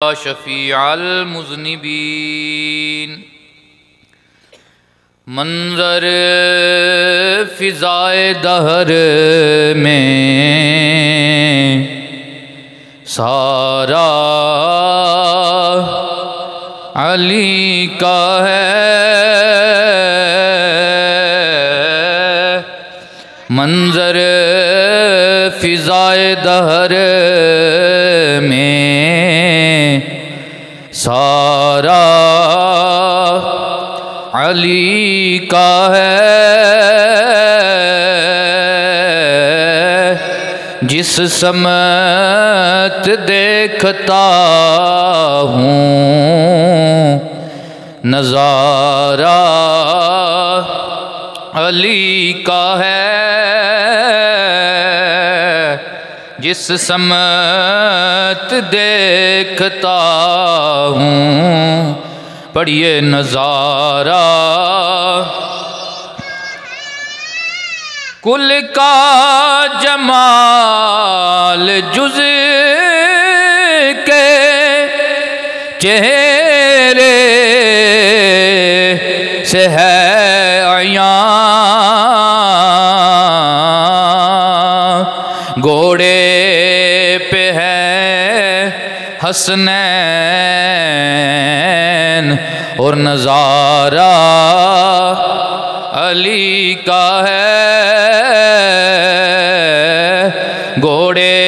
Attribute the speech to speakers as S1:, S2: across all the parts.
S1: शफ़ीअल मुज़निबीन। मंज़र फ़िज़ाए दहर में सारा अली का है। मंज़र फ़िज़ाए दहर में सारा अली का है। जिस समत देखता हूँ नज़ारा अली का है। जिस समत देखता हूँ पढ़िए नज़ारा कुल का जमाल जुज़ के चेहरे से है अयां। घोड़े पे है हसनैन और नज़ारा अली का है। घोड़े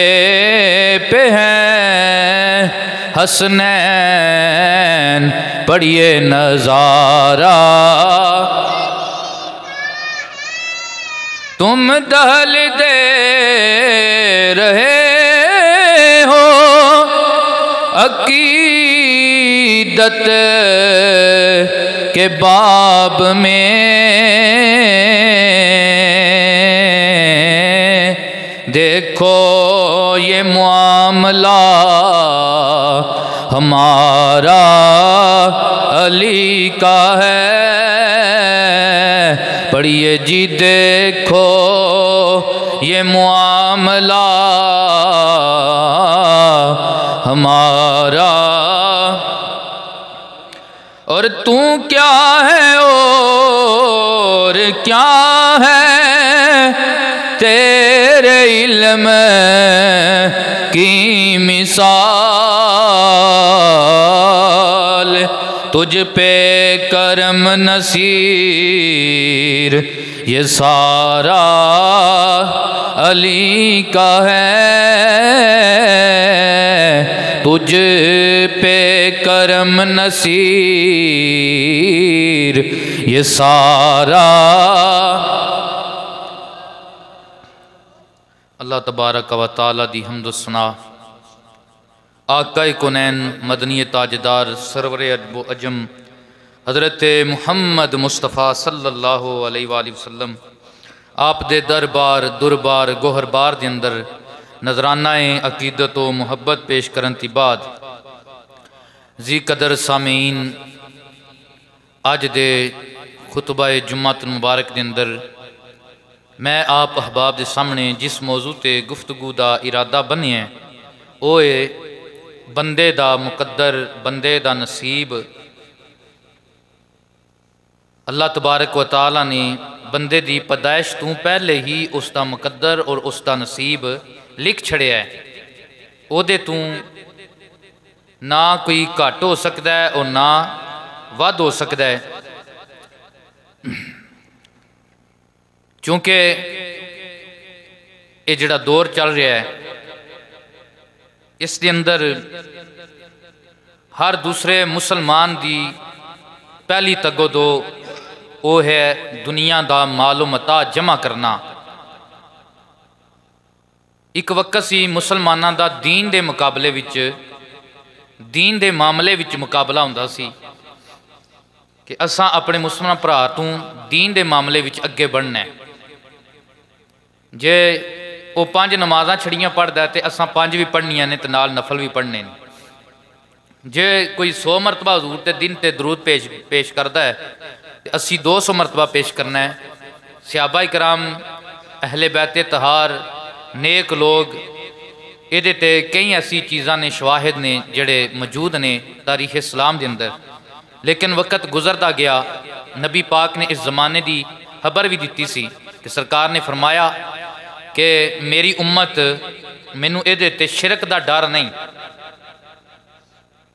S1: पे हैं हसनैन पढ़िए नज़ारा। तुम दहल दे रहे हो अकीदत के बाब में। देखो ये मामला हमारा अली का है। पढ़िए जी देखो ये मामला हमारा। और तू क्या है और क्या है तेरे इल्म की मिसाल। तुझ पे करम नसीर ये सारा अली का है। तुझ पे करम नसीर ये सारा। अल्लाह तबारक व तआला दी हम्द व सना आकाए कुनैन मदनी ताजदार सरवर अजब अजम हज़रत मुहम्मद मुस्तफ़ा सल्लल्लाहु अलैहि वसल्लम आप दे दरबार दुरबार गोहरबार दे अंदर नजरानाए अकीदत व मुहब्बत पेश करन ती बाद जी कदर सामीन अज दे खुतबाए जुम्मत मुबारक दे अंदर मैं आप अहबाब के सामने जिस मौजू ते गुफ्तगू का इरादा बनिया वो है बंदे दा मुकद्दर बंदे दा नसीब। अल्लाह तबारक व तआला ने बंदे दी पैदाइश तू पहले ही उसका मुकद्दर और उसका नसीब लिख छड़िया है। ओदे तू ना कोई घट हो सकता है और ना वध हो सकता है। क्योंकि ये जिहड़ा दौर चल रहा है इसके अंदर हर दूसरे मुसलमान की पहली तगोदो वो है दुनिया का मालो मता जमा करना। एक वक्त सी मुसलमानों का दीन के मुकाबले विच दीन के मामले विच मुकाबला होंदा सी कि असां अपने मुसलमान भरा तू दीन के मामले विच अगे बढ़ना है। जे वो 5 नमाज़ां छड़ियां पढ़दा तो असां 5 भी पढ़नियां ने तो नाल नफल भी पढ़ने ने। जे कोई 100 मरतबा हजूर ते दिन ते दरूद पेश करता है तो असी 200 मरतबा पेश करना है। सहाबा इकराम अहले बैत तहार नेक लोग ये कई ऐसी चीज़ां ने शवाहिद ने जड़े मौजूद ने तारीख इस्लाम के अंदर, लेकिन वक्त गुजरता गया नबी पाक ने इस ज़माने की खबर भी दी सी कि सरकार ने फरमाया कि मेरी उम्मत मैनू ये शिरक का डर नहीं,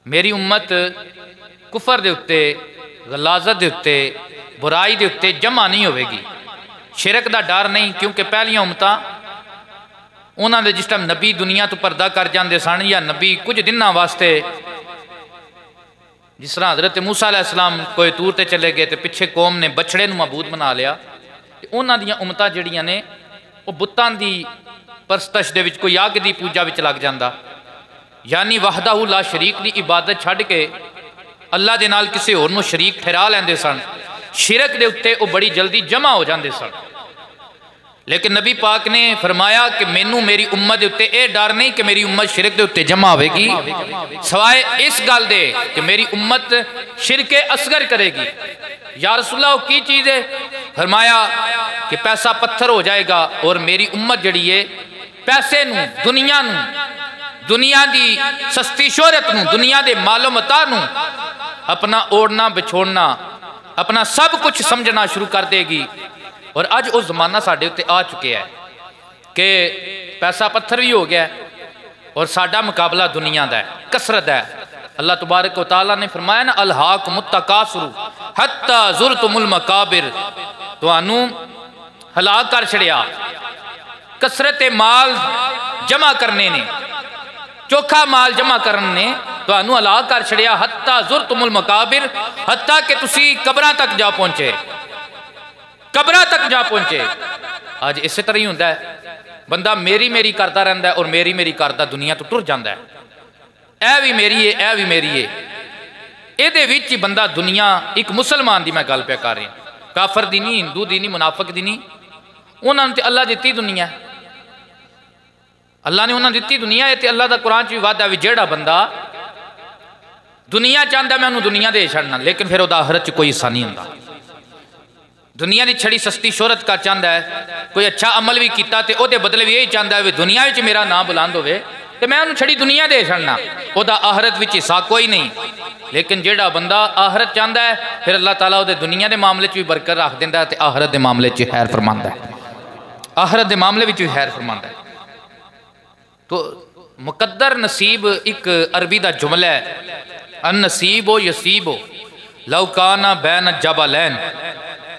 S1: मेरी उम्मत कुफर के उत्ते गलाजत के उत्ते बुराई के उत्ते जमा नहीं होगी, शिरक का डर नहीं। क्योंकि पहलियां उम्मतां उन्होंने जिस टाइम नबी दुनिया तो पर्दा कर जाते सन या नबी कुछ दिनों वास्ते, जिस तरह हज़रत मूसा अलैहिस्सलाम कोई तूर ते चले गए तो पिछे कौम ने बछड़े नूं मबूद बना लिया, उन्हों दियां उम्मतां जड़ियां ने वो बुतां दी परस्तश दे विच कोई अग की पूजा विच लग जाता, यानी वहदाहू ला शरीक की इबादत छड्ड के अल्लाह दे नाल किसी होर नूं शरीक ठहरा लैंदे सन, शिरक दे उत्ते वो बड़ी जल्दी जमा हो जाते सन। लेकिन नबी पाक ने फरमाया कि मैनू मेरी उम्मत के उत्ते यह डर नहीं कि मेरी उम्मत शिरक के उत्ते जमा होगी, सवाए इस गल दे कि मेरी उम्मत शिरके असगर करेगी। या रसूलल्लाह की चीज़ है? फरमाया कि पैसा पत्थर हो जाएगा और मेरी उम्मत जड़ी है पैसे नूं, दुनिया नूं, दुनिया की सस्ती शोहरत नूं, दुनिया के मालो मता नूं अपना ओढ़ना बिछोड़ना, अपना सब कुछ समझना शुरू कर देगी। और अज वो जमाना साढ़े उत्ते आ चुके है कि पैसा पत्थर भी हो गया और साडा मुकाबला दुनिया का है, कसरत है। अल्लाह तबारक व तआला ने फरमाया ना, अलहाकुमुत तकासुर हत्ता ज़ुरतुमुल मकाबिर, तुहानू हलाक कर छड़िया कसरत माल जमा करने ने, चोखा माल जमा करने ने तुहानू हलाक कर छड़िया, हत्ता ज़ुरतुमुल मकाबिर, हत्ता कि तुसी कब्रां तक जा पहुंचे, कब्रां तक जा पहुंचे। अज इस तरह ही होंदा है, बंदा मेरी मेरी करता रहता है और मेरी मेरी करता दुनिया तो टुर जाता है, ऐ भी मेरी है, ऐ भी मेरी है। ये विच ही बंदा दुनिया, एक मुसलमान की मैं गल पे कर रहा, काफर दी नहीं, हिंदू दी नहीं, मुनाफिक दी नहीं, उन्होंने तो अल्लाह दी दुनिया, अल्लाह ने उन्होंने दी दुनिया है। तो अल्लाह का कुरान च भी वादा भी जेड़ा बंदा दुनिया चाहता मैं उन्होंने दुनिया दे छड़ना, लेकिन फिर वह आखिरत च कोई हिस्सा नहीं होता। दुनिया की छड़ी सस्ती शोहरत कर चाहता है, कोई अच्छा अमल भी किया तो वो बदले भी यही चाहता है भी दुनिया में मेरा नाम बुलंद होवे तो मैं उन्होंने छड़ी दुनिया दे छड़ना, वह आखिरत में हिस्सा कोई नहीं। लेकिन जेड़ा बंदा आखिरत चाहता है फिर अल्लाह ताला वो दुनिया के मामले भी बरकत रख देता है, तो आखिरत के मामले खैर फरमाता है, आखिरत के मामले भी खैर फरमाता है। तो मुकद्दर नसीब एक अरबी का जुमला है, अन नसीब हो यसीब हो लौकाना बैन जबलैन,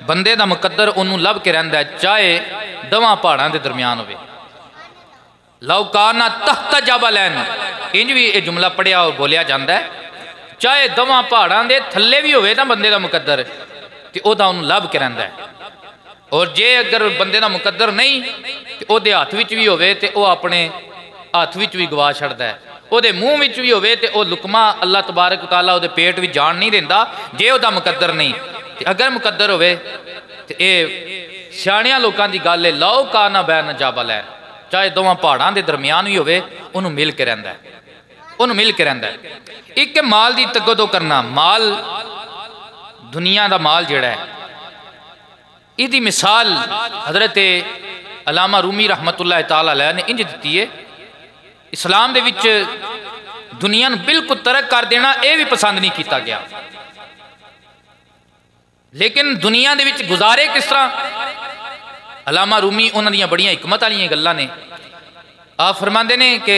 S1: बंदे का मुकद्दर उन्होंने लभ के रहिंदा है चाहे दवां पहाड़ों के दरम्यान होवे, लौकाना तख्त जबलैन, इंज भी ये जुमला पढ़िया और बोलिया जाता है, चाहे दवां पहाड़ों के थल्ले भी होवे ना बंदे का मुकद्दर तो वह उन्होंने लभ के रहिंदा है। और जे अगर बंदे का मुकद्दर नहीं तो वह हाथ विच भी होवे तो वह अपने हाथ विच भी गवा छड़दा है, वो मूँह विच भी होवे तो वह लुकमा अल्लाह तबारक व तआला वो पेट भी जान नहीं देता जे वह मुकद्दर नहीं। अगर मुकद्दर होवे तो ये सियाणियां लोगों की गल है, लौ काना बैन जाबल है, चाहे दोवां पहाड़ों के दरम्यान भी होवे उन्होंने मिल के रहिंदा है, उन्होंने मिल के रहिंदा है। एक माल की तगदो करना, माल दुनिया का माल जिहड़ा है, इसकी मिसाल हजरत अलामा रूमी रहमतुल्लाह तआला अलैह ने इंज दी है, इस्लाम दे विच दुनिया नूं बिल्कुल तरक कर देना यह भी पसंद नहीं किया गया, लेकिन दुनिया दे विच गुजारे किस तरह। अलामा रूमी उन्होंने बड़िया हिकमत वाली गल्लां ने, आप फरमाते ने कि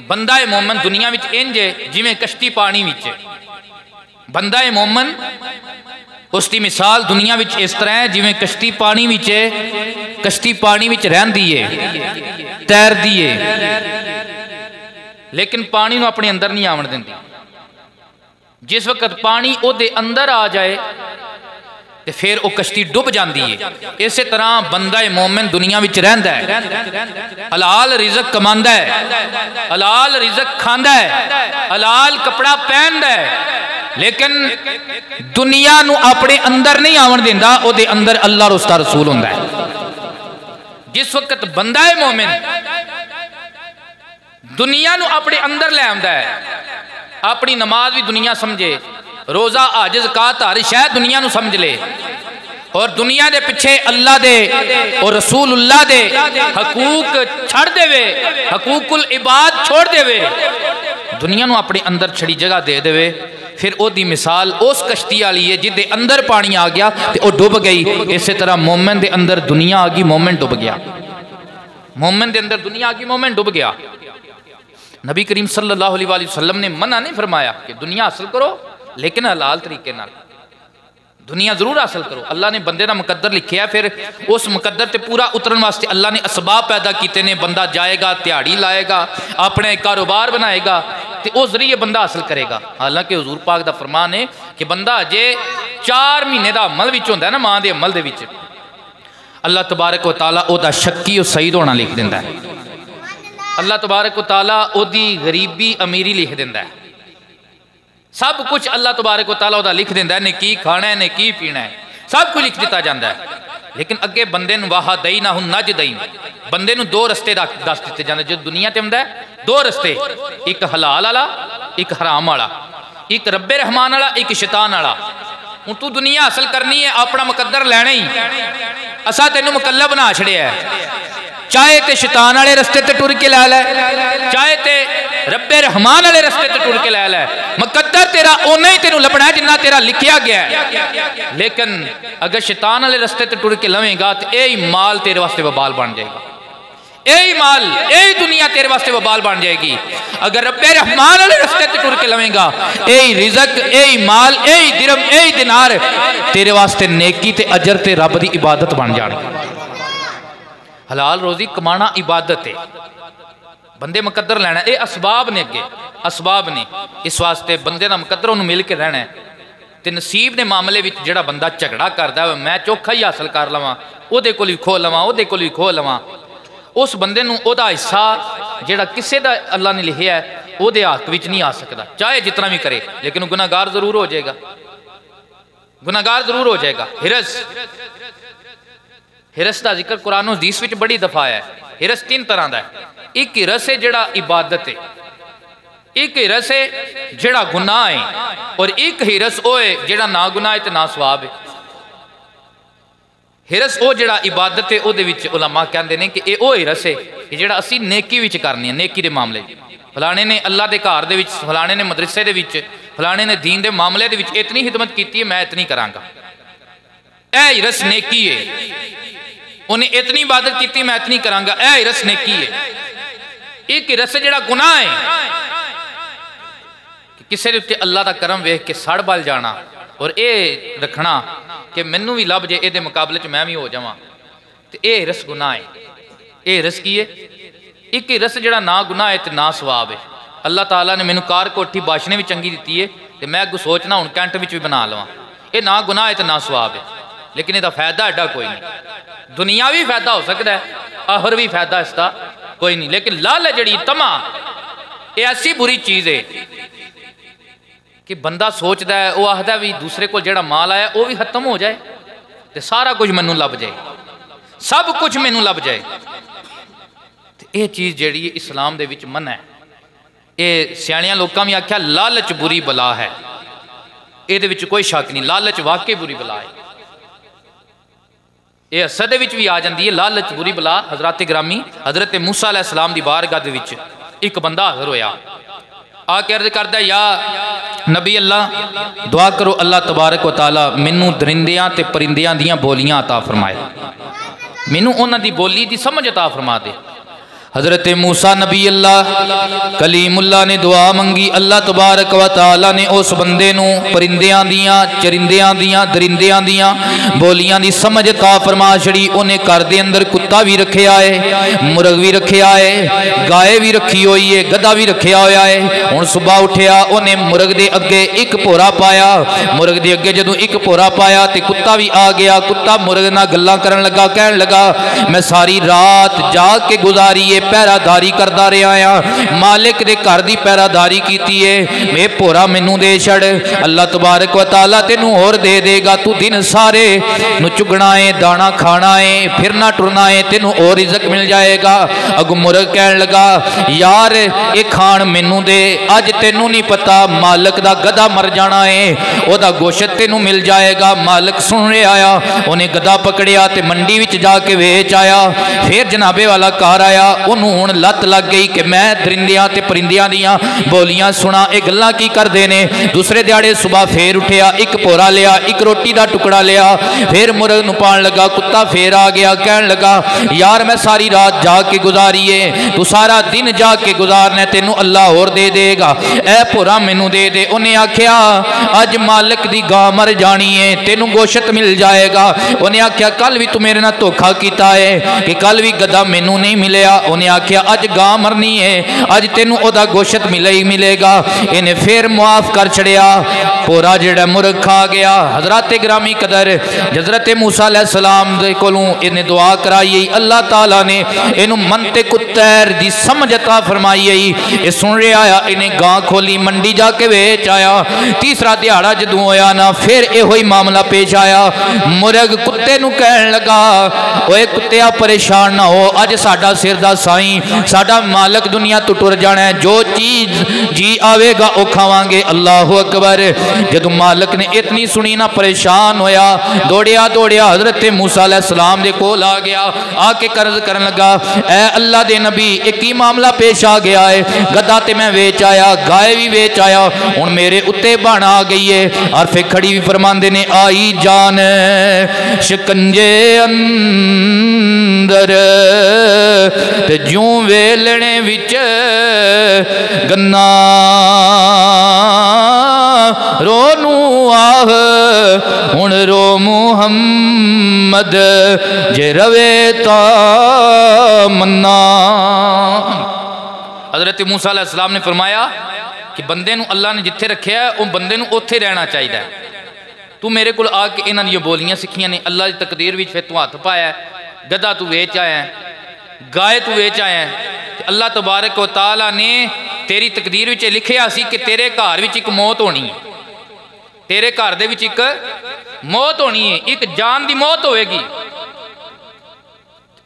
S1: बंदा ए मोमन दुनिया विच इंज है जिवें कश्ती पानी विच, बंदा ए मोमन उसकी मिसाल दुनिया विच इस तरह है जिवें कश्ती पानी विच है, कश्ती पानी विच रहिंदी है, तैरदी है, लेकिन पानी नूं अपने अंदर नहीं आवन दिंदी। जिस वक्त पानी उहदे अंदर आ जाए तो फिर वो कश्ती डुब जाती है। इस तरह बंदा मोमिन दुनिया में रहिंदा है, हलाल रिज़क कमांदा है, हलाल रिज़क खांदा है, हलाल कपड़ा पहनदा है, लेकिन दुनिया नू अपने अंदर नहीं आवन देंदा, उहदे अंदर अल्लाह और उसका रसूल हुंदा है। जिस वक्त बंदा मोमिन दुनिया नू अपने अंदर ले आंदा है, अपनी नमाज भी दुनिया समझे, रोज़ा हज ज़कात हर शै दुनिया नू समझ ले, और दुनिया दे पिछे अल्लाह दे और रसूलुल्लाह दे हकूक छड़ देवे, हकूकुल इबाद छोड़ देवे, दुनिया नू अपने अंदर छड़ी जगह दे देवे, फिर ओदी मिसाल उस कश्ती वाली है जिदे अंदर पानी आ गया तो वह डुब गई। इस तरह मोमिन दे अंदर दुनिया आ गई, मोमिन डुब गया। मोमिन दे अंदर दुनिया आ गई, मोमिन डुब गया। नबी करीम सल्लल्लाहु अलैहि वसल्लम ने मना नहीं फरमाया कि दुनिया हासिल करो लेकिन हलाल तरीके नाल दुनिया जरूर हासिल करो। अल्लाह ने बंदे का मुकद्दर लिखिया, फिर उस मुकद्दर ते पूरा उतरन वास्ते अल्लाह ने असबाब पैदा किए ने। बंदा जाएगा, दिहाड़ी लाएगा, अपने कारोबार बनाएगा तो उस जरिए बंदा हासिल करेगा। हालांकि हुजूर पाक दा फरमान है कि बंदा अजे 4 महीने का अमल विच होंदा है ना, मां के अमल दे विच अल्लाह तबारक व तआला ओदा शक्की और सईद होना लिख दिंदा है। अल्लाह तबारक व तआला ओदी गरीबी अमीरी लिख दिंदा है। सब कुछ अल्लाह तबारक व तआला ओदा लिख दिंदा है, ने की खाना है, ने की पीना है, सब कुछ लिख दिता जाता है। लेकिन अगे बंदे नूं वाह दई ना हुन नज दई, बंदे नूं 2 रस्ते दस दिते जाते। जो दुनिया ते हुंदा है 2 रस्ते, एक हलाल वाला, एक हराम वाला, एक रब्बे रहमान वाला, एक शैतान वाला। हूँ तू दुनिया हासिल करनी है, अपना मुकद्दर लैना ही, असा तेनों मुकल्लफ बना छड़िया है। चाहे ते शैतान वाले रस्ते ते टुर के लै लै, चाहे ते रब्बे रहमान वाले रस्ते ते टुर के लै लै, मुकद्दर तेरा ओना ही तेनों लभना है जिन्ना तेरा लिखिया गया है। लेकिन अगर शैतान वाले रस्ते ते टुर के लवेगा तो यही माल तेरे वास्ते वबाल बन जाएगा, यही माल, यही दुनिया तेरे वास्ते वबाल बन जाएगी। अगर रब्बे रहमान वाले रस्ते ते टुर के लवेगा, यही रिज़्क, यही माल, यही दिरहम, यही दिनार तेरे वास्ते नेकी ते अजर ते रब दी इबादत बन जाएगी। हलाल रोजी कमाना इबादत है, बंदे मुकद्दर लेना, ये असबाब ने, अगे असबाब ने। इस वास्ते बंदे का मुकद्दर उन्होंने मिल के रहना है। तो नसीब के मामले में जोड़ा बंदा झगड़ा करता है, मैं चौखा ही हासिल कर लवां, उहदे कोल भी खो लवां, उहदे कोल भी खो लवां, उस बंदे नूं ओहदा हिस्सा जिहड़ा किसी का अल्लाह ने लिखिया है उहदे हक विच नहीं आ सकता, चाहे जितना भी करे, लेकिन गुनाहगार जरूर हो जाएगा, गुनाहगार जरूर हो जाएगा। हिरस का जिक्र कुरान हदीस में बड़ी दफा है। हिरस 3 तरह का है। एक हिरस है जिहड़ा इबादत है, एक हिरस है जिहड़ा गुनाह है, और एक हिरस वो है जिहड़ा ना गुनाह है तो ना सवाब है। हिरस वो जिहड़ा इबादत है, उहदे विच उलमा कहंदे ने कि ये वो हिरस है कि जिहड़ा असीं नेकी विच करनी है, नेकी के मामले। फलाने ने अल्लाह के घर दे विच, फलाने ने मदरसे दे विच, फलाने ने दीन के मामले दे विच इतनी खिदमत की है, मैं इतनी करांगा, यह हिरस नेकी है। उन्हें इतनी इबादत की, मैं इतनी करांगा, यह हिरस नेकी है। एक हिरस जिहड़ा गुनाह है कि किसी के उत्ते अल्लाह का करम वेख के सड़ बल जाना और ये रखना कि मैनू भी लभ जाए, ये मुकाबले च मैं भी हो जावां, तो यह हिरस गुनाह है। यह हिरस की है? एक हिरस जिहड़ा ना गुनाह है तो ना सवाब है। अल्लाह ताला ने मैनू कार कोठी बाशने भी चंगी दी है, तो मैं अगू सोचना हूँ कैंट भी बना लवां, ये ना गुनाह है तो ना सवाब है, लेकिन इसका फायदा एडा कोई नहीं। दुनियावी फायदा हो सकता है, आखिर भी फायदा इसका कोई नहीं। लेकिन लाल जड़ी तमा ये ऐसी बुरी चीज़ है कि बंदा सोचता है, वह आखदा भी दूसरे को जेड़ा माल आया वह भी खत्म हो जाए तो सारा कुछ मैनू लभ जाए, सब कुछ मैनू लभ जाए। तो यह चीज़ जी इस्लाम दे विच मन है। ये सियाणियां लोगों भी आख्या लालच बुरी बला है, ये कोई शक नहीं, लालच वाकई बुरी बला है। ये असद भी आ जाती है लालच बुरी बला। हजरत ग्रामी हजरत मूसा अलैहिस्सलाम दी बारगाह दे विच एक बंदा हाजिर होया, आके अर्ज करदा, या नबी अल्लाह दुआ करो अल्लाह तबारक व तआला मैनू दरिंदियां ते परिंदियां दियां बोलियां अता फरमाए, मैनू उन्हां दी बोली दी समझ अता फरमा दे। हजरत मूसा नबी अल्लाह कलीमुल्लाह ने दुआ मंगी, अल्लाह तबारक व तआला ने उस बंदे नू परिंदियां दियां, चरिंदियां दियां, दरिंदियां दियां बोलियां दी समझ ता फरमा छड़ी। उन्हें घर दे अंदर कुत्ता भी रखिया है, मुर्ग भी रखिया है, गाय भी रखी हुई है, गधा भी रखिया होया है। हुण सुबह उठिया, उन्हें मुर्ग दे अगे एक भोरा पाया, मुर्ग दे अगे जदों एक भोरा पाया तो कुत्ता भी आ गया। कुत्ता मुर्ग नाल गल्लां करन लगा, कहन लगा मैं सारी रात जाग के गुजारी है, पैरादारी करता रहा हाँ, मालिक दे घर की पैरादारी की है। मैं भोरा मैनू दे छड़, अल्लाह तबारक व तआला तेनू होर दे देगा। तू दिन सारे नू चुगना है, दाना खाना है, फिरना टुरना है, तेनू और रिज़्क मिल जाएगा। अगू मुर्ग कहन लगा यार ये खान मैनू दे, अज तेनू नहीं पता मालिक दा गधा मर जाना है, ओदा गोश्त तेनू मिल जाएगा। मालिक सुन रहा आया, उन्हें गधा पकड़िया ते मंडी विच जाके वेच आया। फिर जनाबे वाला घर आया, उन्होंने हुण लत लग गई कि मैं दरिंदियां ते परिंदियां दियां बोलियां सुना, ये गल्लां की करदे ने। दूसरे दिहाड़े सुबह फिर उठिया, एक पोरा लिया, एक रोटी का टुकड़ा लिया, फिर मुर्ग नूं पाण लगा। कुत्ता फिर आ गया, कहन लगा यार मैं सारी रात जाग के गुजारी है, तू सारा दिन जाग के गुजारना, तेनू अल्लाह होर दे देगा, ऐ पोरा मैनू दे दे। उन्हें आख्या अज मालिक दी गां मर जानी है, तेनू गोश्त मिल जाएगा। उन्हें आख्या कल भी तू मेरे नाल धोखा किया है कि कल भी गधा मैनू नहीं मिलया। उन्हें आख्या अज गां मरनी है, अज तेनू ओदा गोश्त मिले ही मिलेगा। इन्हें फिर मुआफ कर छड़िया, पोरा जिहड़ा मुर्ग खा गया। हजरत ग्रामी कदर हजरत मूसा अलैहिस्सलाम दे कोलों इन्हें दुआ कराई, अल्लाह ताला ने इनू मंतिक तैर दी समझ अता फरमाई। ये सुन रहा आया, इन्हें गां खोली, मंडी जाके वेच आया। तीसरा दिहाड़ा जदों होया ना, फिर इहो ही मामला पेश आया। मुर्ग कुत्ते नू कहन लगा ओए कुत्तिया परेशान ना हो, अज साडा सिर दा साईं साडा मालिक दुनिया तो टुर जाना है, जो चीज जी आवेगा वो खावांगे। अल्लाह अकबर। जदों मालिक ने इतनी सुनी ना, परेशान होया, दौड़िया दौड़िया हजरत मूसा अलैहिस्सलाम दे कोल आ गया। आके कर्ज करन लगा, ऐ अल्लाह दे नबी एक ही मामला पेश आ गया है, गधा ते मैं वेच आया, गाय भी वेच आया, हुण मेरे उत्ते बाण आ गई है। और फिर खड़ी भी फरमांदे ने आई जान शिकंजे अंदर ते ज्यों वेलणे विच गन्ना रोनू आह हुण रो मुहम्मद जे रवे ता मन्ना। हजरत मूसा अलैहिस्सलाम ने फरमाया कि बंदे नूं अल्लाह ने जिथे रखिया है, वो बंदे नूं उत्थे रहना चाहिए। तू मेरे को आके इन्हां दी बोलियां सीखियां ने, अल्लाह की तकदीर विच फिर तू हथ पाया, गधा तू वेच आया, गाय तू वेच आया। अल्लाह तबारक व तआला ने तेरी तकदीर विच लिखिया सी कि तेरे घर विच एक मौत होनी है, तेरे घर दे विच एक मौत होनी है, एक जान दी मौत होएगी।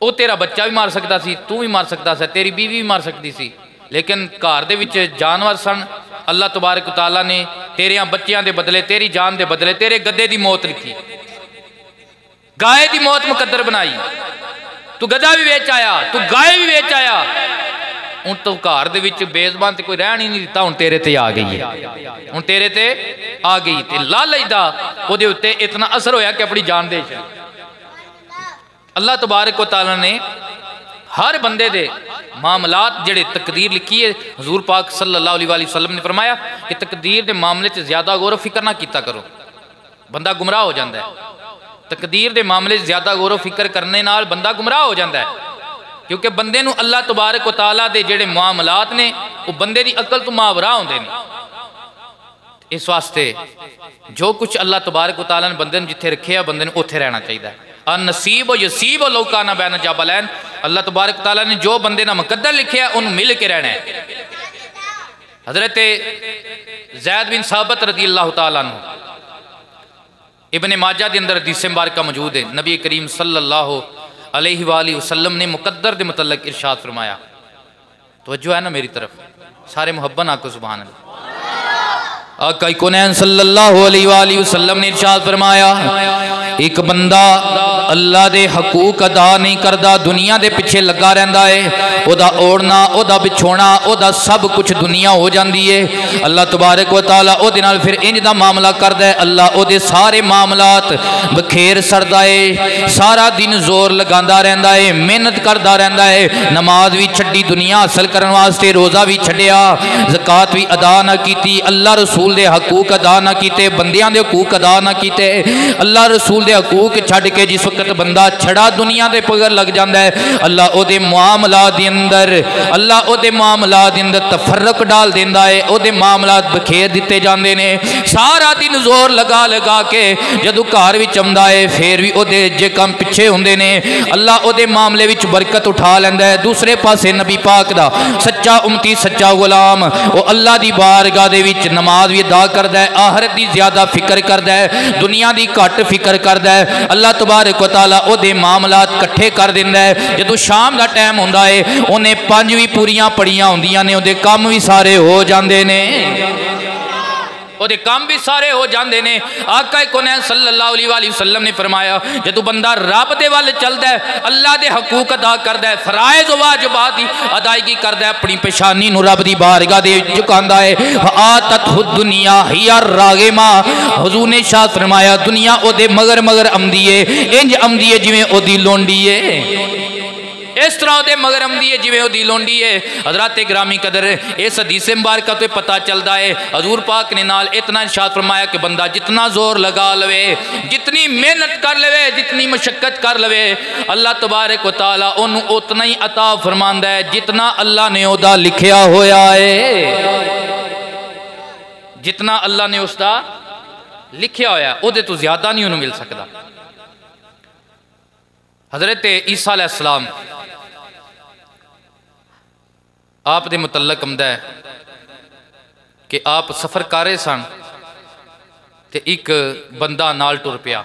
S1: वो तेरा बच्चा भी मार सकता सी, तू भी मार सकता सा, तेरी बीवी भी मार सकती सी, लेकिन घर दे विच जानवर सन। अल्लाह तबारक व तआला ने तेरे बच्चों के बदले, तेरी जान के बदले तेरे गधे की मौत लिखी, गाय की मौत मुकद्दर बनाई। तू गधा भी वेच आया, तू गाय भी वेच आया, हूँ तो घर दे विच बेज़बान ते कोई रहन ही नहीं दिता, हूँ तेरे ते आ गई है, हूँ तेरे ते आ गई। ते लालच दा ओहदे उत्ते इतना असर होया कि अपनी जान दे छड़ी। अल्लाह तबारक व तआला ने हर बंदे दे मामलात जेड़े तकदीर लिखी है, हजूर पाक सल्लल्लाहु अलैहि वसल्लम ने फरमाया कि तकदीर के मामले च ज़्यादा गौर फिक्र ना किया करो, बंदा गुमराह हो जाता है। तकदीर के मामले ज़्यादा गौर फिक्र करने नाल बंदा गुमराह हो जाता है, क्योंकि बंदे नूं अल्लाह तबारक व तआला दे जेड़े मामलात ने वो बंदे की अकल तो मावरा होंदे ने। इस वास्ते जो कुछ अल्लाह तबारक व तआला ने बंदे जिथे रखे है, बंदे उत्थे रहना चाहिए। नसीब यसीब लौकाना बैन जबलैन, अल्लाह तबारक व तआला ने जो बंदे ना मुकद्दर लिखे है उन्होंने मिल के रहना है। हजरत ज़ैद बिन साबित रज़ी अल्लाह तआला अन्हु इब्ने माजा के अंदर हदीस मुबारक मौजूद है, नबी करीम सल्लल्लाहु अलैहि वसल्लम ने मुकद्दर के मुतल्लिक़ इरशाद फरमाया। तवज्जो है ना मेरी तरफ, सारे मुहब्बत आको सुभान अल्लाह। आका कौनैन सल्लल्लाहु अलैहि वसल्लम ने इरशाद फरमाया, एक बंदा अल्लाह दे हकूक अदा नहीं करता, दुनिया दे पिछे लगा रहता है, ओदा ओढ़ना ओदा बिछोना ओदा सब कुछ दुनिया हो जाती है। अल्लाह तबारक व तआला ओदे नाल फिर इंज दा मामला करदा है, अल्लाह ओदे सारे मामलात बखेर सरदा है, सारा दिन जोर लगांदा रहंदा है, मेहनत करदा रहंदा है, नमाज भी छड्डी दुनिया हासिल करने वास्ते, रोज़ा भी छड्डिया, ज़कात भी अदा ना कीती, अल्लाह रसूल दे हकूक अदा ना कीते, बंदियां दे हकूक अदा ना कीते, अल्लाह रसूल दे हकूक छड्ड के जिस वक्त बंदा छड़ा दुनिया दे पगर लग जाता है, अल्लाह ओदे मामलात दे अंदर अल्लाह ओदे मामलात दे अंदर तफर्रक डाल देंदा है, ओदे मामलात बखेर दिते जांदे ने, सारा दिन जोर लगा लगा के जदों घर विच आउंदा है फिर भी ओदे जे काम पिछे हुंदे ने अल्लाह ओदे मामले विच बरकत उठा लैंदा है। दूसरे पासे नबी पाक दा सच्चा उम्मती सच्चा गुलाम वो अल्लाह दी बारगाह दे विच नमाज भी अदा करदा है, आखिरत दी ज्यादा फिक्र करदा है, दुनिया दी घट फिक्र करदा है। अल्लाह तबारक व तआला ओदे मामलात इकट्ठे कर दिंदा है। जदों शाम दा टाइम हुंदा है उन्हें 5 भी पूरियां पढ़ियां हुंदियां ने, ओदे काम भी सारे हो जांदे ने, ओदे काम भी सारे हो जाते हैं। आका कोनैन सल्लल्लाहु अलैहि वसल्लम ने फरमाया जदों बंदा रब दे वल चलदा है, अल्लाह दे हकूक अदा करदा है, फराइज वाजिबात की अदायगी करदा है, अपनी पेशानी नूं रब दी बारगाह दे झुकांदा है। आतत दुनिया हिया रागिमा, हुजूर ने इरशाद फरमाया दुनिया ओदे मगर मगर आंदी है, इंज आंदी है जिवें ओदी लोंडी है, इस तरह ओदे मगर आंदी है जिवें ओदी लोंडी है। हज़रात गिरामी कदर इस हदीस मुबारक तो पता चलता है हजूर पाक ने नाल इतना इरशाद फरमाया कि बंदा जितना जोर लगा लवे, जितनी मेहनत कर लवे, जितनी मशक्कत कर लवे, अल्लाह तबारक व तआला ओनू उतना ही अता फरमांदा है जितना अल्लाह ने ओदा लिखिया होया है, जितना अल्लाह ने उसका लिखिया होया ओदे तो ज्यादा नहीं उन्हें मिल सकता। हजरत ईसा अलैहिस्सलाम आप दे मुतल्लक आंदा है कि आप सफ़र कर रहे सन ते एक बंदा नाल टुर पिया,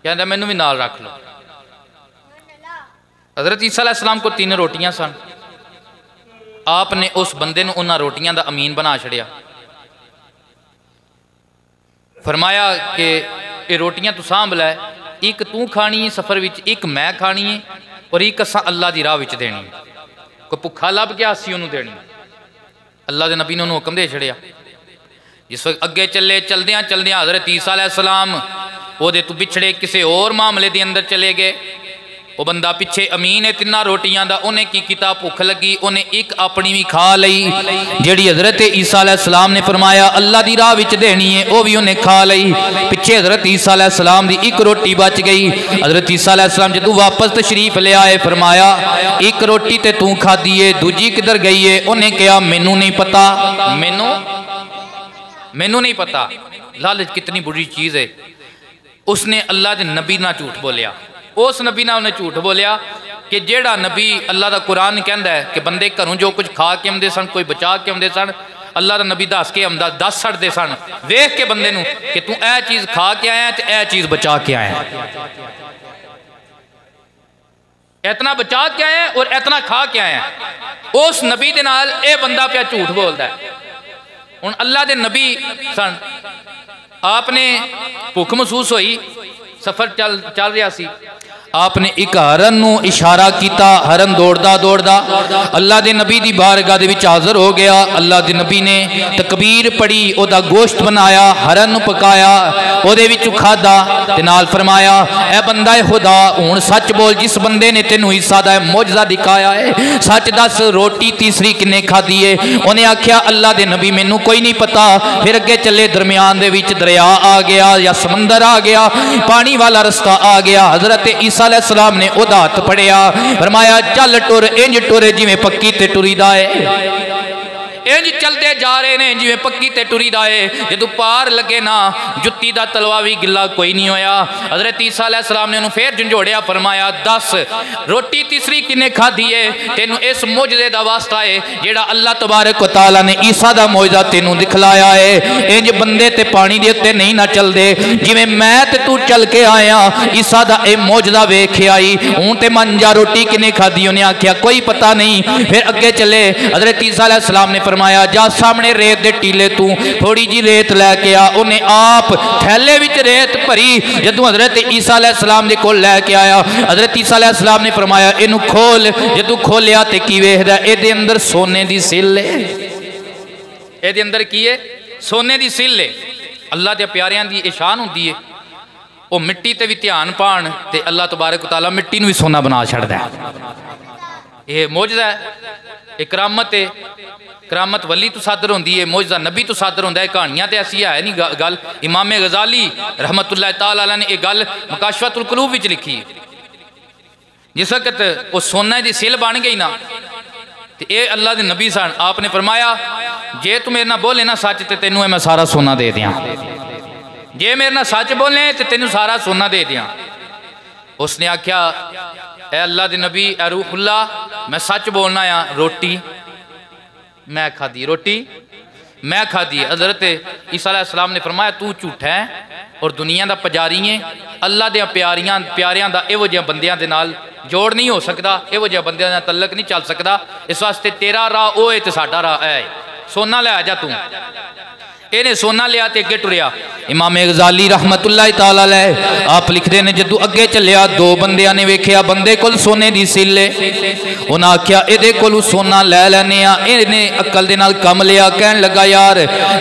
S1: कहता मैनू भी नाल रख लो। हजरत ईसा अलैहिस्सलाम को 3 रोटियां सन, आपने उस बंदे नूं उन्हां रोटियां दा अमीन बना छड़िया, फरमाया कि ये रोटियां तू सांभ लै, एक तू खानी है सफ़र विच, एक मैं खानी है और एक असां अल्लाह दी राह विच देनी। कोई भुखा लभ गया असीं उन्होंने देनी। अल्लाह के नबी ने उन्होंने हुक्म दे छड़िया। जिस वक्त अगे चले चलदियां चलदियां हज़रत ईसा अलैहिस्सलाम ओहदे तो पिछड़े किसी और मामले के अंदर चले गए। वो बंदा पिछे अमीन है 3 रोटियां दा, उन्हें की किता भुख लगी, उन्हें एक अपनी भी खा लई, जिहड़ी हज़रत ईसा अलैहिस्सलाम ने फरमाया अल्लाह दी राह विच देनी है वह भी उन्हें खा लई। पिछे हज़रत ईसा अलैहिस्सलाम दी एक रोटी बच गई। हज़रत ईसा अलैहिस्सलाम जदों वापस तशरीफ ले आए फरमाया एक रोटी ते तू खाधी है, दूजी किधर गई है? उन्हें कहा मैनू नहीं पता, मैनू नहीं पता। लालच कितनी बुरी चीज़ है। उसने अल्लाह के नबी ना झूठ बोलिया, उस नबी ने उन्हें झूठ बोलिया कि जेड़ा नबी अल्लाह का कुरान कहता है कि बंदे घरों जो कुछ खा के आते सन, कोई बचा के आते सन, अल्लाह का नबी दस के आंदा 10 छड़ते सन वेख के बंदे नूं कि तू यह चीज़ खा के आया तो यह चीज़ बचा के आया, इतना बचा के आया और इतना खा के आया। उस नबी दे नाल यह बंदा पिया झूठ बोलता है। हुण अल्लाह के नबी सन, आपने भुख महसूस हुई, सफर चल रहा सी, आपने एक हरन नूं इशारा किया, हरन दौड़दा दौड़दा अल्लाह के नबी की बारगाह दे विच हाज़र हो गया। अल्लाह के नबी ने तकबीर पढ़ी, ओदा गोश्त बनाया, हरन नूं पकाया, ओदे विच खादा ते नाल फरमाया ऐ बंदा है खुदा हुण सच बोल, जिस बंदे ने तेनू ईसा दा मौजज़ा दिखाया है सच दस रोटी तीसरी किन्ने खाधी है? उन्हें आख्या अल्लाह के नबी मैनू कोई नहीं पता। फिर अगे चले, दरम्यान दे विच दरिया आ गया या समंदर आ गया, पानी वाला रस्ता आ गया। हज़रत ईसा अलैहिस्सलाम ने ओदा हाथ फड़िया, फरमाया चल टुर, इंज टुर जिवें पक्की ते टुरीदा है। इंज चलते जा रहे हैं जिवें पक्की ते टुरीदा है। जदों पार लगे ना जुत्ती दा तलवा भी गिला कोई नहीं होया। हज़रत ईसा अलैहिस्सलाम ने उन्हें फिर झंझोड़िया, फरमाया दस रोटी तीसरी किन्ने खाधी है? तेनू इस मौजज़े दा वास्ता है जेड़ा अल्लाह तबारक व तआला ने ईसा दा मौजज़ा तेनू दिखलाया है। इंज बंदे ते पानी दे उत्ते नहीं ना चलदे, जिवें मैं ते तू चल के आया ईसा दा ए मौजज़ा वेख आई। हूँ ते मंजा रोटी किन्ने खाधी? उन्हें आख्या कोई पता नहीं। फिर अगे चले, हज़रत ईसा अलैहिस्सलाम ने फरमाया जा सामने रेत दे टीले तू थोड़ी जी रेत लैके आ। उन्हें आप थैले विच रेत भरी, जदों हज़रत ईसा अलैहिस्सलाम दे कोल लैके आया, हज़रत ईसा अलैहिस्सलाम ने फरमाया इनू खोल। जदों खोलिया ते की वेखदा, इहदे अंदर सोने दी सिल है। इहदे अंदर की है? सोने दी सिल है। अल्लाह दे प्यारियां दी शान हुंदी है, वो मिट्टी ते भी ध्यान पाण ते अल्लाह तबारक तआला मिट्टी नूं भी सोना बना छड़दा है। यह मौजज़ा है, एक करामत है। करामत वली तो सादर होंदी है, मौजज़ा नबी तो सादर होंदा है। कहानियां तो ऐसी है नहीं गल। इमाम गज़ाली रहमतुल्लाह तआला अलैह ने एक गल मकाशफतुल कुलूब विच लिखी। जिस वक्त वो सोने की सिल बन गई ना, तो ये अल्लाह के नबी सन। आपने फरमाया जे तू मेरे ना बोले ना सच तो तेनों मैं सारा सोना दे दियाँ, जे मेरे ना सच बोले तो तेनों सारा सोना दे दियाँ। उसने आख्या ए अल्लाह दे नबी ए रूहुल्ला मैं सच बोलना आ, रोटी मैं खाधी, रोटी मैं खाधी। हज़रत ईसा अलैहिस्सलाम ने फरमाया तू झूठा है और दुनिया का पुजारी है, अल्लाह दे प्यारियां दा इहो जिहे बंदियां दे नाल जोड़ नहीं हो सकता, इहो जिहे बंदियां दा तल्लक नहीं चल सकता। इस वास्ते तेरा राह वो है तो साडा राह है, सोना ले आ जा तू। इन्हें सोना लिया तो अगे टुरिया। इमाम गजाली रहमतुल्लाह तआला अलैह आप लिखते हैं जदों अगे चलिया दो बंदियां ने वेख्या बंदे कोल सोने की सिल है, उन्हें आख्या ये कोल सोना लै लैने आ। इन्हें अकल दे नाल कम लिया, कहन लगा यार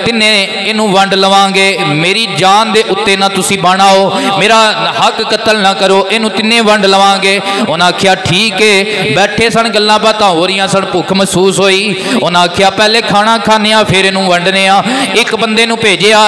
S1: तिन्ने इनू वंड लवांगे, मेरी जान दे उत्ते ना तुसी बनाओ, मेरा हक कतल ना करो, इनू तिन्ने वंड लवांगे। उन्हें आख्या ठीक है। बैठे सन गल्लां बातां हो रही सन, भुख महसूस हुई। उन्हें आख्या पहले खाना खाने फिर इनू वंडने आ। एक बंदे नू भेजिया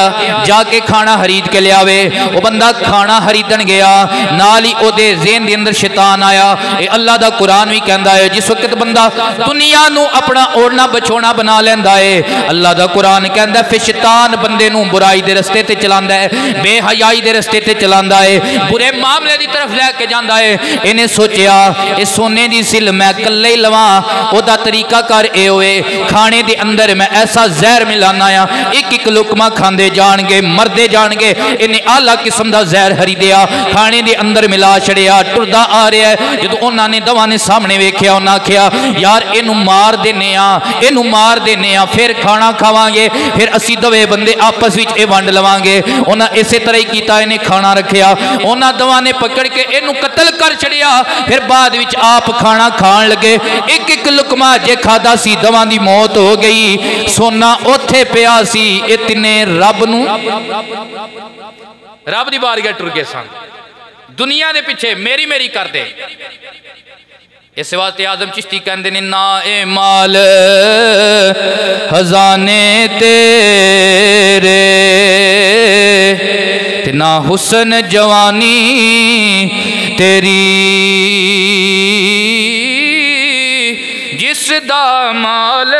S1: जाके खाना खरीद के लियावे। वो बंदा खाना खरीदन गया, नाल ही ओदे ज़हन दे अंदर शैतान आया। ये अल्लाह दा कुरान भी कहंदा है जिस वक्त बंदा दुनिया नू अपना ओढ़ना बछोना बना लैंदा है, अल्लाह दा कुरान कहंदा फिर शैतान बंदे नू बुराई दे रस्ते ते चलांदा है, बेहयाई दे रस्ते ते चलांदा है, बुरे मामले दी तरफ लेके जांदा है। इन्हें सोचिया ये सोने दी सिल मैं कल्ले ही लवां, ओदा तरीका कर ए होए खाने दे अंदर मैं ऐसा जहर मिलाना आ, एक एक लुकमा खांदे जाणगे मरदे जाणगे। इन्हें आला किस्म का जहर खरीदिया, खाने दे अंदर मिला छड़िया, टुरदा आ रहा है। जो उन्होंने दवा ने सामने वेख्या, उन्हें आख्या यार इनू मार देने आ, इनू मार देने आ, फिर खाना खावांगे, फिर असी दवे बंदे आपस में ये वंड लवांगे। उन्हें इस तरह ही किया, इन्हें खाना रखिया, उन्होंने दवा ने पकड़ के इनू कतल कर छड़िया। फिर बाद विच आप खाना खान लगे, एक एक लुकमा जे खादा सी दवा की मौत हो गई। सोना उथे पिया सी, ये तिने रब दी बारगाह टुर गए सन, दुनिया के पिछे मेरी मेरी कर दे। इस वास्ते आजम चिश्ती कहते ने ना ए माल खजाने तेरे ते ना हुसन जवानी तेरी, जिस दा माल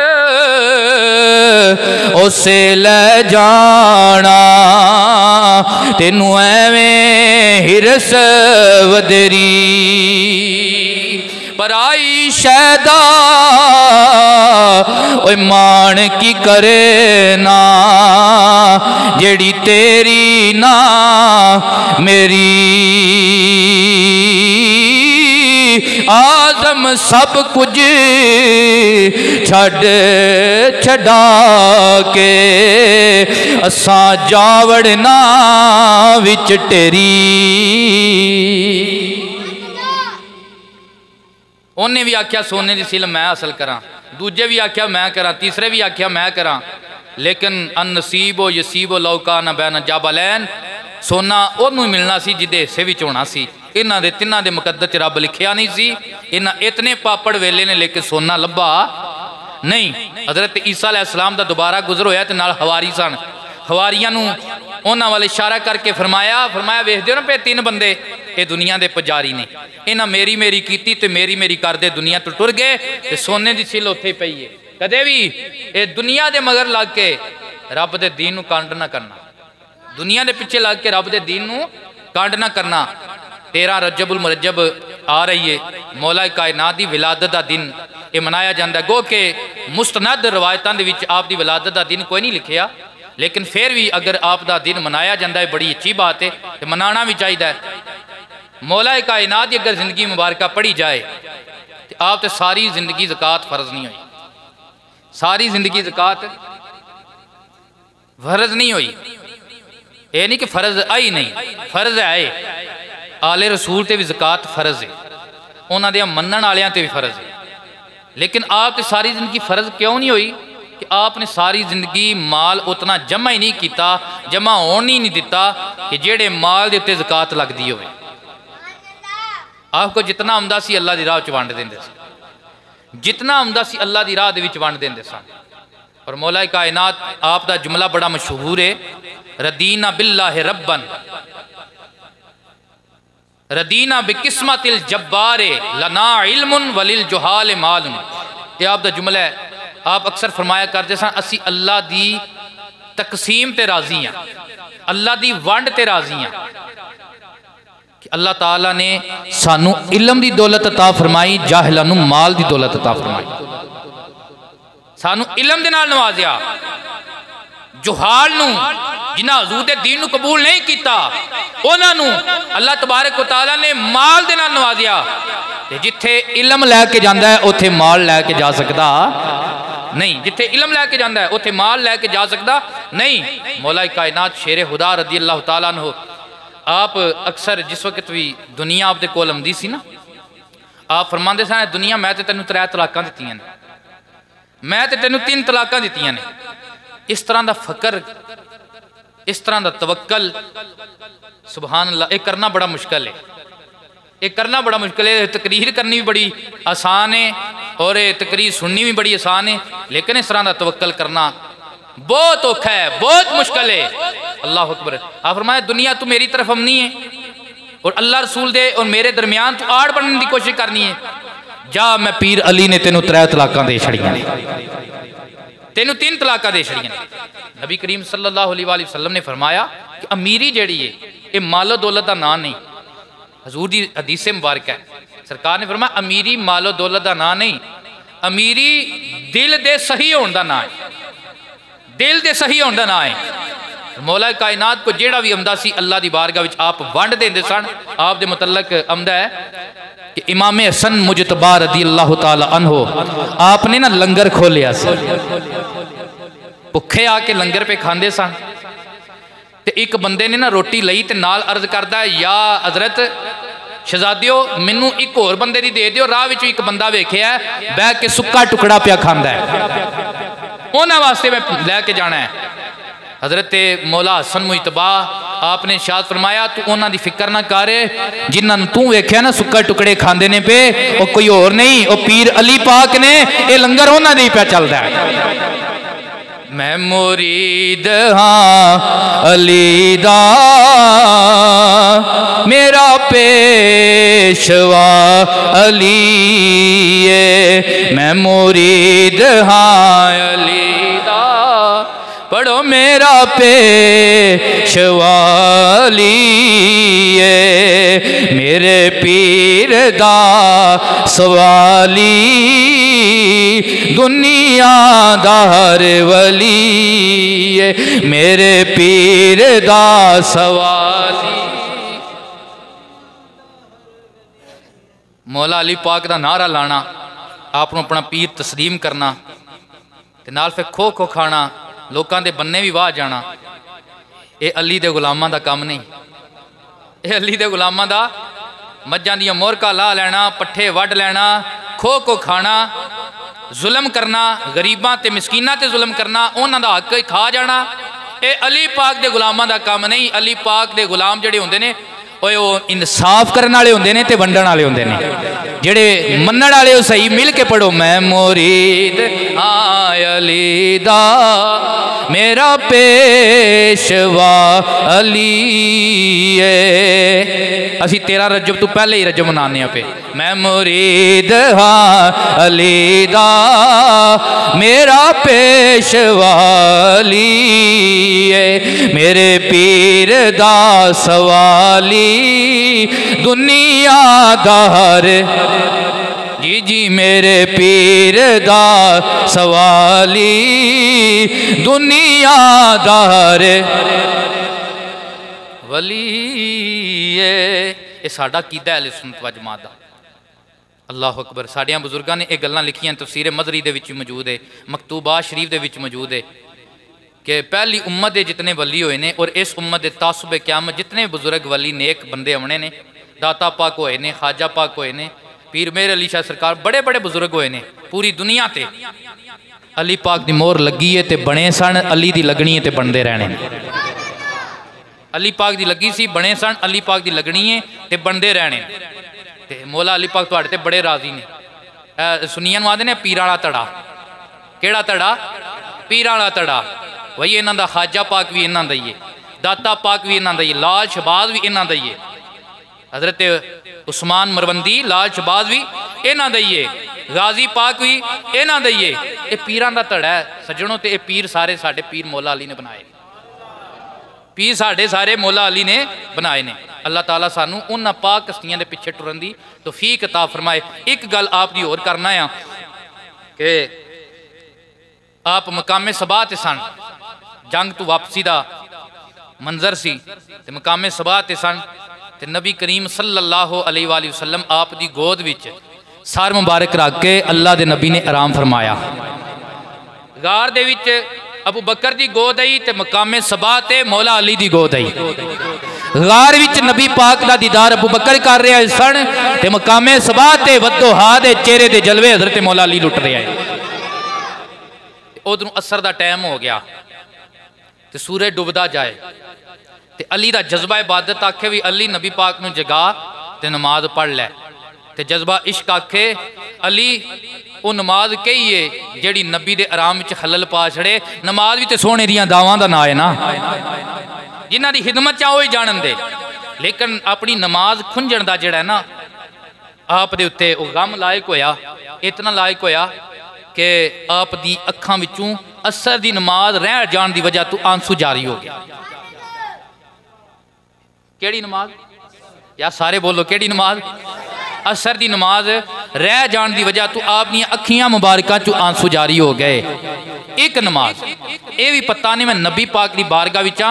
S1: उसे ले जाना, तेनू एवें हिरस वदरी पराई शैदा ओए मान की करे ना, जेड़ी तेरी ना मेरी। आदम सब कुछ छड़ छड़ा के असा जावड़ना विच टेरी। उन्हें भी आख्या सोने की सिल मैं हासिल करा, दूजे भी आख्या मैं करा, तीसरे भी आख्या मैं करा, लेकिन अन नसीबो यसीबो लौका न बैन जाबलैन, सोना उन्होंने मिलना सी जिदे हिस्से विच होना सी। इन्हां दे तिन्हां दे मुकद्दर च रब लिखिया नहीं सी। इन्हां इतने पापड़ वेले ने लेकिन सोना लभा नहीं। हज़रत ईसा अलैहिस्सलाम दा दोबारा गुजर होया ते नाल हवारी सन, हवारियां नूं उन्हां वाले इशारा करके फरमाया वेखदे हो ना पे तीन बंदे ये दुनिया के पुजारी ने, इन्हां मेरी मेरी कीती ते मेरी मेरी करदे दुनिया तो टुर गए ते सोने की सिल उत्थे पई है। कदे भी ये दुनिया के मगर लग के रब दे दीन नूं कांड ना करना, दुनिया के पिछे लग के रब दे दीन नूं कांड ना करना। 13 रजबुल मुरज्जब आ रही है, मौला कायनात की विलादत का दिन ये मनाया जाता है। गो के मुस्तनद रवायतों के विच आप दी विलादत का दिन कोई नहीं लिखिया, लेकिन फिर भी अगर आप दा दिन मनाया जाता है बड़ी अच्छी बात है, तो मनाना भी चाहिए। मौला कायनात की अगर जिंदगी मुबारक पढ़ी जाए तो आप तो सारी जिंदगी ज़कात फर्ज नहीं हुई, सारी जिंदगी ज़कात फर्ज नहीं हुई। ये नहीं कि फर्ज आई नहीं, फर्ज है। आले रसूल ते भी ज़कात फर्ज है, उन्होंने मनण वालियां ते भी फर्ज है, लेकिन आप तो सारी जिंदगी फर्ज क्यों नहीं हुई कि आपने सारी जिंदगी माल उतना जमा ही नहीं किया, जमा होने ही नहीं दिता कि जेड़े माल के उत्ते ज़कात लगती हो। आपको जितना आमदा सी अल्लाह की राह च वंड देंदे सन, जितना आमदा सी अल्लाह की राह दे विच वंड देंदे सन। और मौला कायनात आप दा जुमला बड़ा मशहूर है, रदीना बिल्लाहि रब्बन रदीना बिकिस्मतिल जब्बारे लना इल्मुन वलिल जुहाल मालुन। ये आप दा जुमला है आप अक्सर फरमाया करते सन असी अल्लाह दी तकसीम ते राजी हाँ, अल्लाह दी वंड ते राजी हाँ कि अल्लाह ताला ने सानू इलम दी दौलत अता फरमाई, जाहिलां नू माल दी दौलत अता फरमाई। सानू इलम दे नाल नवाजिया, जुहाल नू जिन्हां हजूर दे दीन नू कबूल नहीं किया उन्हां नू अल्लाह तबारक व तआला ने माल दे नाल नवाजिया। ते जिथे इलम लैके जांदा है उथे माल लैके जा सकदा नहीं, जिथे इलम लैके जांदा है उथे माल लैके जा सकदा नहीं। मौला कायनात शेर खुदा रदी अल्लाह तआला अन्हु आप अक्सर जिस वक्त भी दुनिया आपदे कोल आउंदी सी ना, आप फरमांदे सन दुनिया मैं ते तैनूं 3 तलाकां दित्तियां ने, मैं ते तैनूं 3 तलाकां दित्तियां ने। इस तरह का फकर, इस तरह का तवक्कल सुभान अल्लाह, ये करना बड़ा मुश्किल है, ये करना बड़ा मुश्किल है। तकरीर करनी भी बड़ी आसान है और ये तकरीर सुननी भी बड़ी आसान है, लेकिन इस तरह का तवक्कल करना बहुत औखा है, बहुत मुश्किल है। अल्लाह अकबर। आप फरमाया दुनिया तू मेरी तरफ आमनी है और अल्लाह रसूल दे और मेरे दरमियान तू आड़ बनने की कोशिश करनी है, जा मैं पीर अली ने तेनों 3 तलाकां दे छड़ियां, तेनों 3 तलाकां दे छड़ियां। नबी करीम सल्लल्लाहु अलैहि वसल्लम ने फरमाया कि अमीरी जिहड़ी है ये मालो दौलत का नाम नहीं। हजूर की हदीस मुबारक है, सरकार ने फरमाया अमीरी मालो दौलत का नाम नहीं, अमीरी दिल दे सही होने का नाम है, दिल दे सही होने का नाम है। मौला कायनात को जेड़ा भी आमदा सी अल्लाह की बारगाह विच आप वंड देंदे सन। आप दे मुतल्लक आमदा है कि इमाम हसन मुजतबा रदी अल्लाह तआला अन्हो आपने ना लंगर खोलिया सी, भुखे आके लंगर पे खांदे सन। ते एक बंदे ने ना रोटी लई ते नाल अर्ज करदा है या हजरत शहजादियो मैनू एक होर बंदे दी दे दिओ, राह विच एक बंदा वेखिया बह के सुक्का टुकड़ा पिया खांदा है, उन्हां वास्ते मैं लैके जाना है। हजरत मौला हसन मुजतबा आपने इरशाद फरमाया तू उन्हां दी फिक्र ना कर, जिन्हां नूं तू वेख्या ना सुक्का टुकड़े खांदे ने पे वो कोई होर नहीं, वो पीर अली पाक ने, ये लंगर उन्हां दी पिया चलदा है। मैं मुरीद हाँ अली दा, मेरा पेशवा अली है, मैं मुरीद हाँ अली दा, पढ़ो मेरा पेशवा अली है, मेरे पीर दा सवाली दुनिया दा हर वली है, मेरे पीर दा सवाली। मौला अली पाक का नारा लाना, आप अपना पीर तस्लीम करना ते नाल फिर खो खो खाना, लोगों के बन्ने भी वाह जाना, ये अली दे गुलामां दा काम नहीं। ये अली दे गुलामां दा मज्जां दियां मोरका ला लेना, पट्ठे वड लेना, खो खो खाना, जुल्म करना, गरीबां ते मिसकीनां ते जुल्म करना, उन्हां दा हक खा जाना, ये अली पाक दे गुलामां दा काम नहीं। अली पाक दे गुलाम जिहड़े हुंदे ने वो इंसाफ करने वाले होंदे ने ते वंडण वाले होंदे ने, जिहड़े मन्नण वाले सही मिल के पढ़ो मैं मुरीद हाँ अली दा, मेरा पेशवा अली है। असी 13 रजब तो पहले ही रजब मनाने पे, मैं मुरीद हाँ अली दा, मेरा पेशवा अली है, मेरे पीर दा सवाली दुनिया दा हर जी जी, मेरे पीर दा सवाली दुनिया दा हर वली है। ये साडा कीदा अहले सुन्नत व जमात दा। अल्लाह अकबर। साडियां बुजुर्गां ने ये गल्लां लिखियां, तफसीर मजरी दे विच मौजूद है, मकतूबात शरीफ दे विच मौजूद है कि पहली उम्मत के जितने वली होए ने और इस उम्मत के तासुबे क़यामत जितने बुजुर्ग वली नेक बंदे आने ने, दाता पाक होए ने, खाजा पाक होए ने, पीर मेर अली शाह सरकार, बड़े बड़े बुजुर्ग होए ने पूरी दुनिया ते। अली पाक की मोहर लगी है तो बने सन, अली की लगनी है तो बनते रहने। अली पाक की लगी सी, बने सन, अली पाक की लगनी है तो बनते रहने। ते मौला अली पाक तुहाडे ते बड़े राजी ने। सुनिया आदे ने पीर वाला धड़ा, केड़ा धड़ा? पीर वाला धड़ा। वही इन्हां दा खाजा पाक भी इन्हां दा ही है, दाता पाक भी इन्हां दा ही है, लाल शहबाज भी इन्हां दा ही है, हजरत उस्मान मरवंदी लाल शहबाज भी इन्हां दा ही है। गाजी पाक भी इन्हां दा ही है। ये पीरां दा धड़ा है सज्जणों, ते ये पीर सारे साडे पीर मौला अली ने बनाए, पीर साडे सारे मौला अली ने बनाए ने। अल्लाह ताला सानू उन्हां पाक हस्तियां दे पिछे टुरन दी तौफीक अता फरमाए। एक गल आप दी होर करना है कि आप मकामे सबा ते सन, जंग तो वापसी दा मंजर सी ते मकामे सबा ते सन, ते नबी करीम सल्लल्लाहु अलैहि वसल्लम आप दी गोद विच सर मुबारक रख के अल्लाह दे नबी ने आराम फरमाया। गार दे विच अबू बकर दी गोद आई ते मकामे सबा ते मौला अली दी गोद आई। गार विच नबी पाक दा दीदार अबू बकर कर रहे सन ते मकामे सबा ते वद्दोहा दे चेहरे दे जलवे हजरत मौला अली लुट रहे हैं। उधरों असर दा टाइम हो गया ते सूरज डुबदा जाए ते अली दा जज्बा इबादत आखे भी अली नबी पाक नू जगा ते नमाज पढ़ लै, ते जज्बा इश्क आखे अली वो नमाज कही है जेड़ी नबी दे आराम विच खलल पा छड़े। नमाज भी तो सोने दियां दावां दा नाम है ना, जिन्हां दी खिदमत च ही जानन दे, लेकिन अपनी नमाज खुंजण दा जिहड़ा है ना आप दे उत्ते वो गम लायक होया, इतना लायक होया कि आप दी अखां विचों असर दी नमाज रह जान दी वजह तो आंसू जारी हो गया। केड़ी नमाज यार सारे बोलो, केड़ी नमाज? असर दी नमाज रह जान दी वजह तो आप दी अखियां मुबारकां चो आंसू जारी हो गए। एक नमाज ये भी पता नहीं, मैं नबी पाक दी बारगाह विच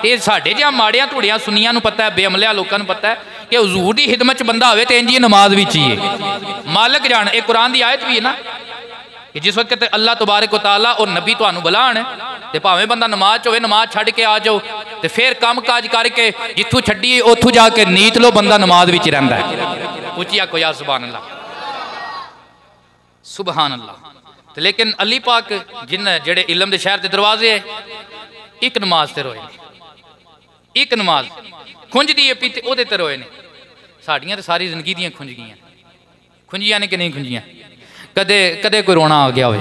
S1: ये साडे जिहा माड़ियां धुड़ियां सुनियां नूं पता है, बेअमलिया लोकां नूं पता है कि हुजूर दी खिदमत च बंदा होवे ते इंज ही नमाज विच ही है। मालिक जान ये कुरान दी आयत भी है ना कि जिस वक्त अल्लाह तबारक व तआला और नबी तुहानू बुलाण ते भावें बंदा नमाज च होवे, नमाज छड्ड के आ जाओ ते फिर काम काज करके जिथों छड्डी उत्थों जाके नीत लो, बंदा नमाज विच रहिंदा है। उची आखो यार सुभान अल्लाह, सुभान अल्लाह। लेकिन अली पाक जिन जेड़े इलम दे शहर दे दरवाजे है, एक नमाज ते रोए ने, एक नमाज खुंजदी है पीते ओहदे ते रोए ने। साड़ियां ते सारी जिंदगी दियां खुंज गईयां, खुंजियां ने कि नहीं खुंजियां? कदे कदे कोई रोना आ गया होवे,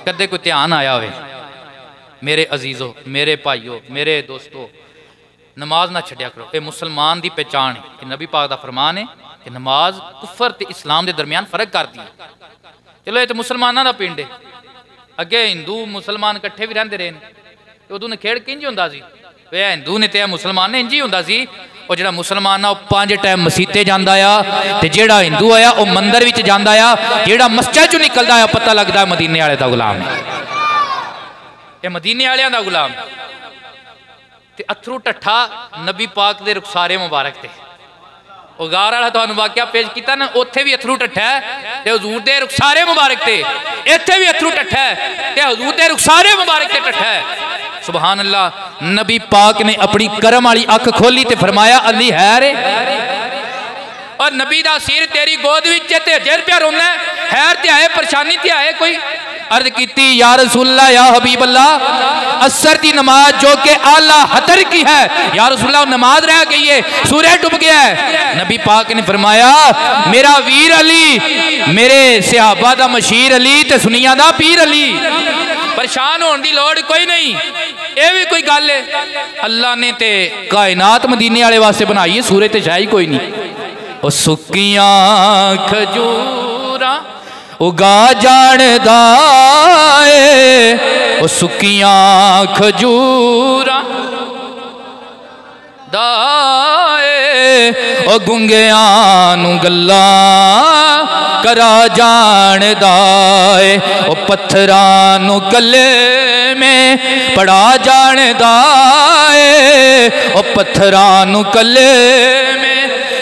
S1: कदे कोई ध्यान आया होवे। मेरे अजीजों, मेरे भाइयों, मेरे दोस्तों, नमाज ना छड्या करो। ये मुसलमान की पहचान है कि नबी पाक का फरमान है कि नमाज कुफर ते इस्लाम के दरमियान फर्क करती है। चलो ये तो मुसलमानों का पिंड है, अगे हिंदू मुसलमान इकट्ठे भी रहते रहे हैं। उदों खेड़ किंज होंदा सी, हिंदू ने तो मुसलमान ने इंज ही होंदा सी। और जो मुसलमान आ 5 टाइम मसीते जाता आ, ते जेड़ा हिंदू आया वह मंदिर विच जाता आ, जेड़ा मस्जिद चों निकलदा आ पता लगता है मदीने वाले दा गुलाम है, ये मदीने वालियां दा गुलाम। ते अथरू टट्ठा नबी पाक दे रुखसारे मुबारक ते ਉਹ गार वाला तुहानू वाकया पेश किया ना, उत्थे भी अथरू टट्ठा है ते हुजूर दे रुखसारे मुबारक ते, इत्थे भी अथरू टट्ठा है ते हुजूर दे रुखसारे मुबारक ते टट्ठा है। सुभान अल्लाह। नबी पाक ने अपनी करम वाली अख खोली ते फरमाया अली है रे, और नबी दा सिर तेरी गोद विच ते जेर प्या रोंदा है ते आए परेशानी ते आए कोई। अर्ज की या रसूलल्लाह या हबीब अल्लाह, असर की नमाज जो कि आला हतर की है या रसूलल्लाह नमाज रह गई है, सूरज डूब गया है। नबी पाक ने फरमाया मेरा वीर अली, मेरे सहाबा दा मशीर अली ते सुनिया दा पीर अली, परेशान होने की लोड़ कोई नहीं। ये भी कोई गल है? अल्लाह ने ते कायनात मदीने वाले वास्ते बनाई है, सूरज ते शायद कोई नहीं। ओ सुक्कियां खजूरा उगा जानदा ए, ओ सुक्कियां खजूरा दाए, ओ गुंगियां नू गल्लां करा जानदा ए, ओ पत्थरां नू कले में पड़ा जानदा ए, ओ पत्थरां नू कले में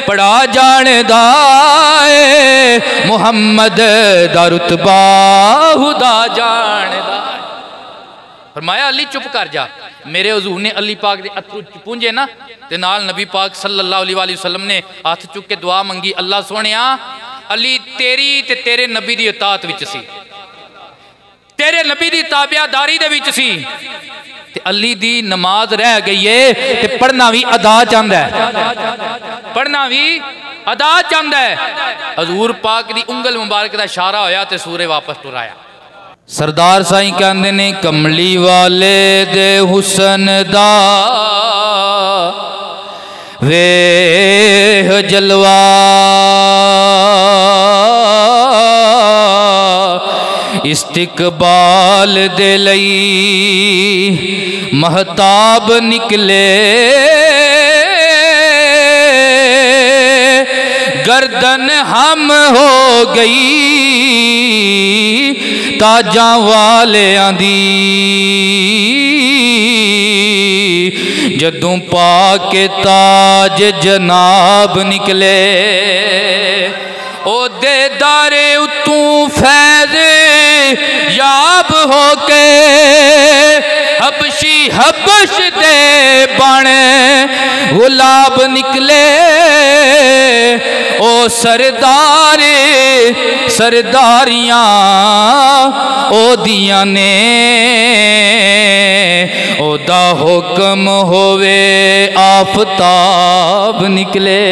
S1: पड़ा जानदा ए, मुहम्मद दा रुतबा खुदा जानदा। फरमाया अली चुप कर जा। मेरे हुजूर ने अली पाक दे अथरू पूंजे ना ते नाल नबी पाक सल्लल्लाहु अलैहि वसल्लम ने हाथ चुक के दुआ मंगी, अल्लाह सोहणिया अली तेरी ते तेरे नबी दी इताअत विच सी, तेरे नबी दी ताबियादारी दे विच सी, ते अली दी नमाज रह गई है ते पढ़ना भी अदा चाहता है, पढ़ना भी अदा चाहता है। हजूर पाक दी उंगल मुबारक दा इशारा होया ते सूरे वापस टुराया। सरदार साईं कहते ने कमली वाले दे हुसन दा वेह जलवा, इस्तिकबाल दे लई महताब निकले, गर्दन हम हो गई ताजा वालियां दी। जदों पाके ताज जनाब निकले, ओदे दारे उतू फैज याब हो के, हबशी हबश दे बने गुलाब निकले। ओ सरदारे सरदारियां ओदियां ने, ओदा हुक्म होवे आफताब निकले,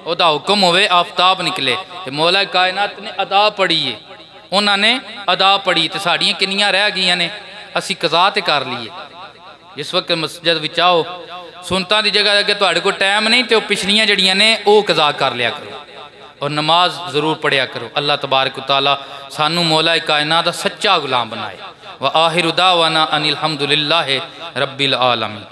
S1: ओदा हुक्म होवे आफताब निकले। ते मौला कायनात ने अदा पढ़ी है, उन्होंने अदा पढ़ी तो साड़ियाँ किनियां रह गई ने, असी कज़ा ते कर लीए। जिस वक्त मस्जिद विच आओ सुनता की जगह अगर तुहाडे कोल टाइम नहीं तो पिछलियां जड़ियां ने वो कज़ा कर लिया करो और नमाज जरूर पढ़िया करो। अल्लाह तबारक तआला सानू मौला कायनात दा सच्चा गुलाम बनाए। व आखिर दावाना अनिल हम्दुलिल्लाहि रब्बिल आलमीन।